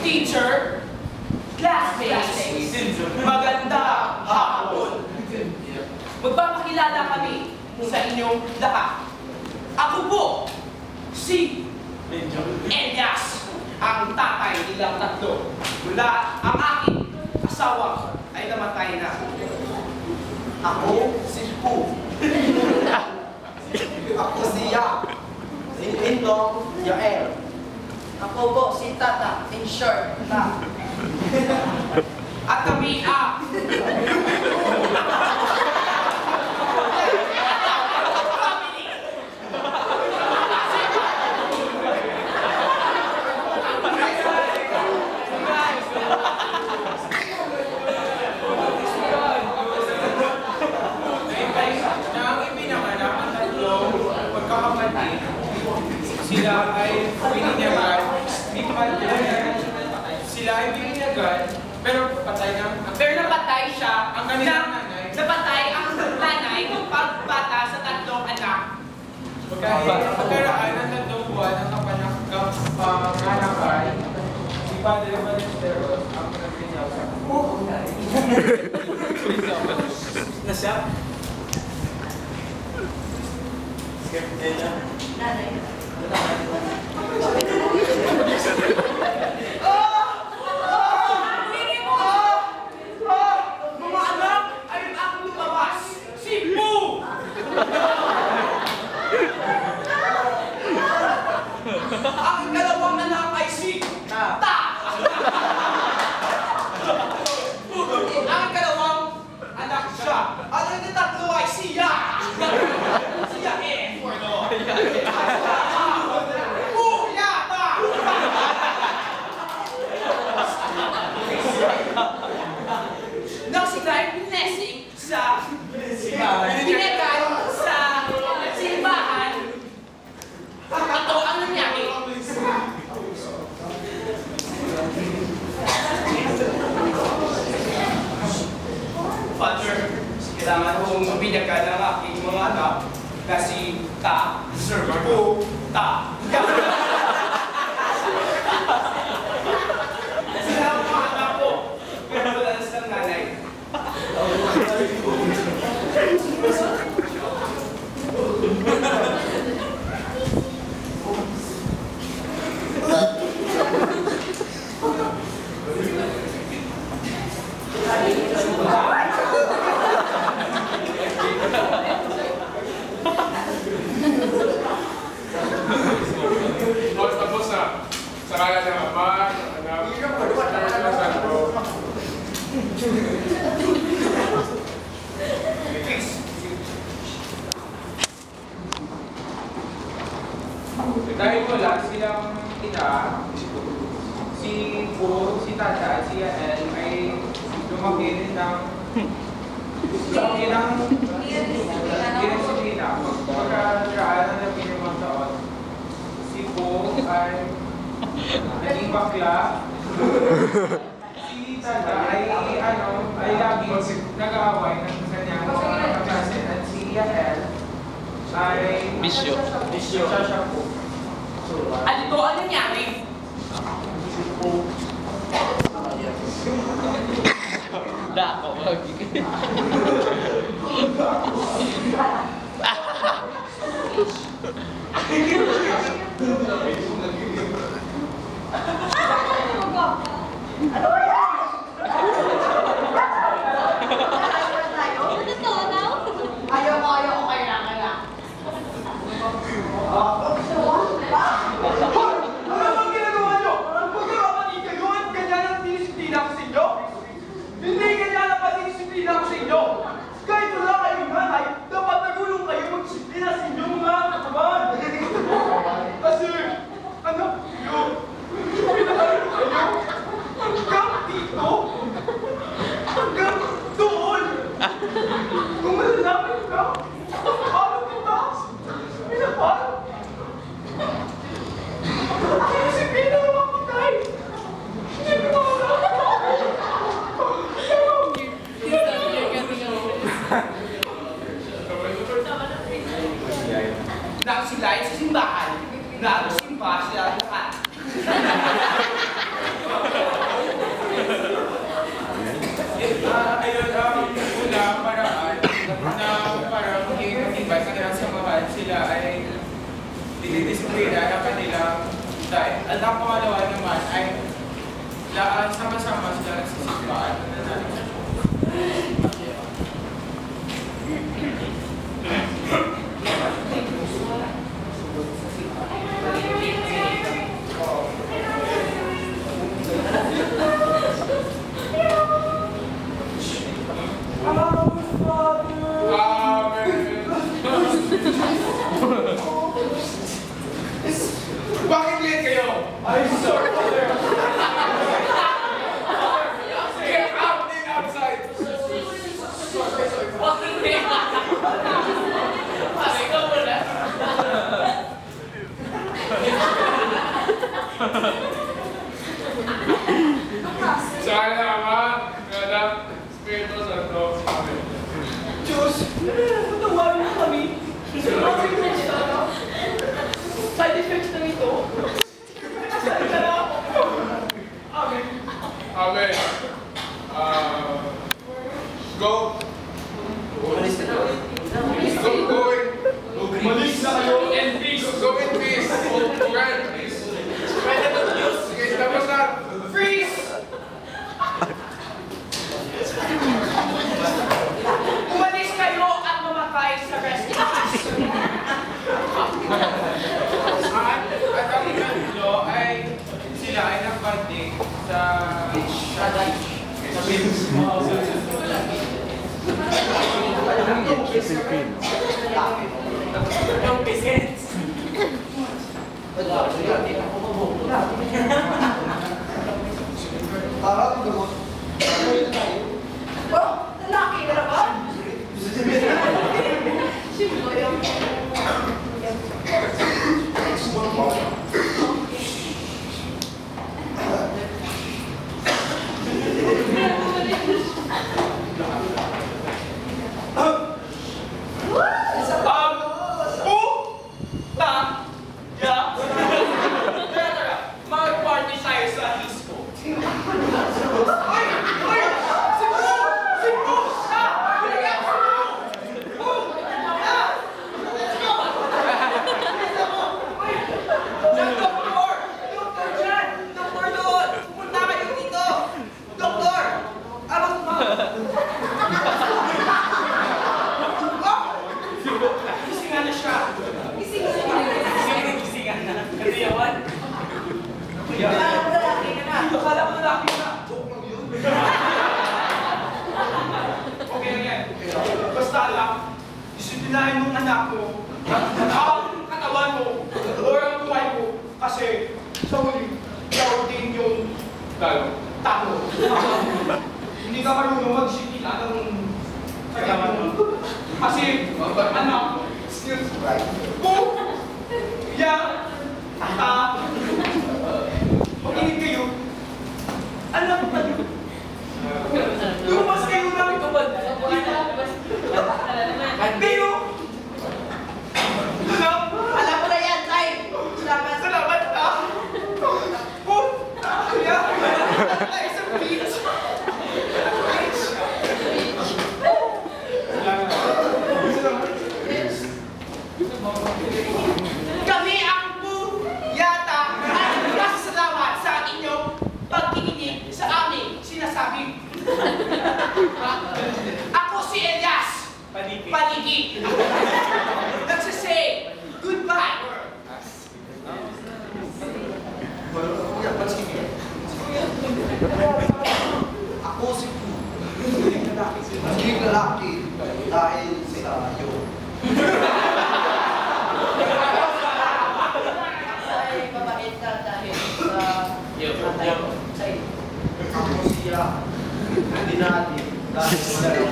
Teacher, classmates, magandang hapon. Magpapakilala kami sa inyong lahat. Ako po, si Elias, ang tatay nilang tatlo. Mula ang aking asawa ay namatay na. Ako si Pu. Ako si Ya. Indong Yael. Ako po si Tata, in short, Ta. At kami ang sila ay bininyagan, sila ay bininyagan, pero patay na. pero napatay siya Ang kanilang nanay. Napatay ang nanay ng pagbata sa tatlong anak. Pagkaraan ng tatlong buwan ng kapanakan, si Padre Ballesteros ang nagrinyaw sa Na siya? Skeptela. Nanay. Mga anak, ayun ang lumabas. Si Pu! Ang dalawang anak ay si Ta! Ang dalawang anak siya. At ang tatlo ay si Ya! Si Ya eh! Pu! Ya! Ta! Nang sila ay blessing sa binagan sa simbahan, ito ang nangyari. Father, kailangan kong binagan ng aking mga anak na si Ta, Sir Pu, Ta. Sila ang mga anak ko, pero wala na silang nanay. Tapos na, sa kanya ng Ama, ng Anak, ng Espiritu Santo. Dahil wala silang ina, si Pu, si Tata, at si Yael ay lumaki rin ng Pagkakasina. Pagkakaan na pinimang taon, si Pu ay naging bakla. Si Tata ay laging nag-aaway ng kanyang mga kaklase at si Yael ay Bisyo. siya po. At ito ang nangyari. Dako. Ayaw ko kailangan na. Ano bang ginagawa nyo? Magkakapatid kayo at ganyan ang dinisiplina ko sa inyo? Hindi ganyan ang patidisiplina ko sa inyo. Kahit wala kayong nanay, dapat nagulong kayo magdisiplina sa inyong mga katawan. Kasi Nakasulayan sa simbahan na simba sila lahat. Ayun, una, paraan na para maging sa kanilang samahan, sila ay dinidisiplina ng kanilang dahil. At ang pangalawa naman ay sama-sama sila nagsisimba at nananalig sa Diyos. Bakit late kayo? I'm sorry, Father. Get out and outside. Sana naman, Madam Espiritu Santo. Amen. Diyos, patawarin mo kami. Side effects na ito. Amen. Amen. Go. Umalis ka na. Go in. Umalis na kayo and peace. Go in peace. Right, please. Sige, tapos na. Freeze! Umalis kayo at mamatay sa restaurant. At ang ikatlo ay sila ay nagbanding sa beach. Yung peasants. Oh, lalaki na naman. Mag-party tayo sa disco. Ay! Ay! Cebu! Cebu! Doktor! Doktor dyan! Doktor doon! Pumunta kayo dito! Doktor! Abang mo! Kisingan na siya! Kisingan na! Kasi yawan! Parang lalaki na na. Akala ko lalaki na! Okay lang yan. Basta lang, disiplinahin mong anak ko ang katawan mo o ang buhay mo kasi sa huli, ikaw din yung talo. Hindi ka marunong magsipila ng katawan mo. Kasi, anak, kung yan, makinig kayo, anak pa din. Lumas kayo ng pero, Alam mo na yan, Tay. Salamat. salamat na. Kaya, tayo sa beach. Kami ang yata ay nagpasalamat sa inyong pagkikinig sa aming sinasabi. Ako si Elias Paniki. Nagsasay goodbye. Ako si Pu. Magiging lalaki dahil sa iyo. Ay, mabait ka dahil sa tatay ko. Sa iyo. Ako siya. Hindi natin dahil sa iyo.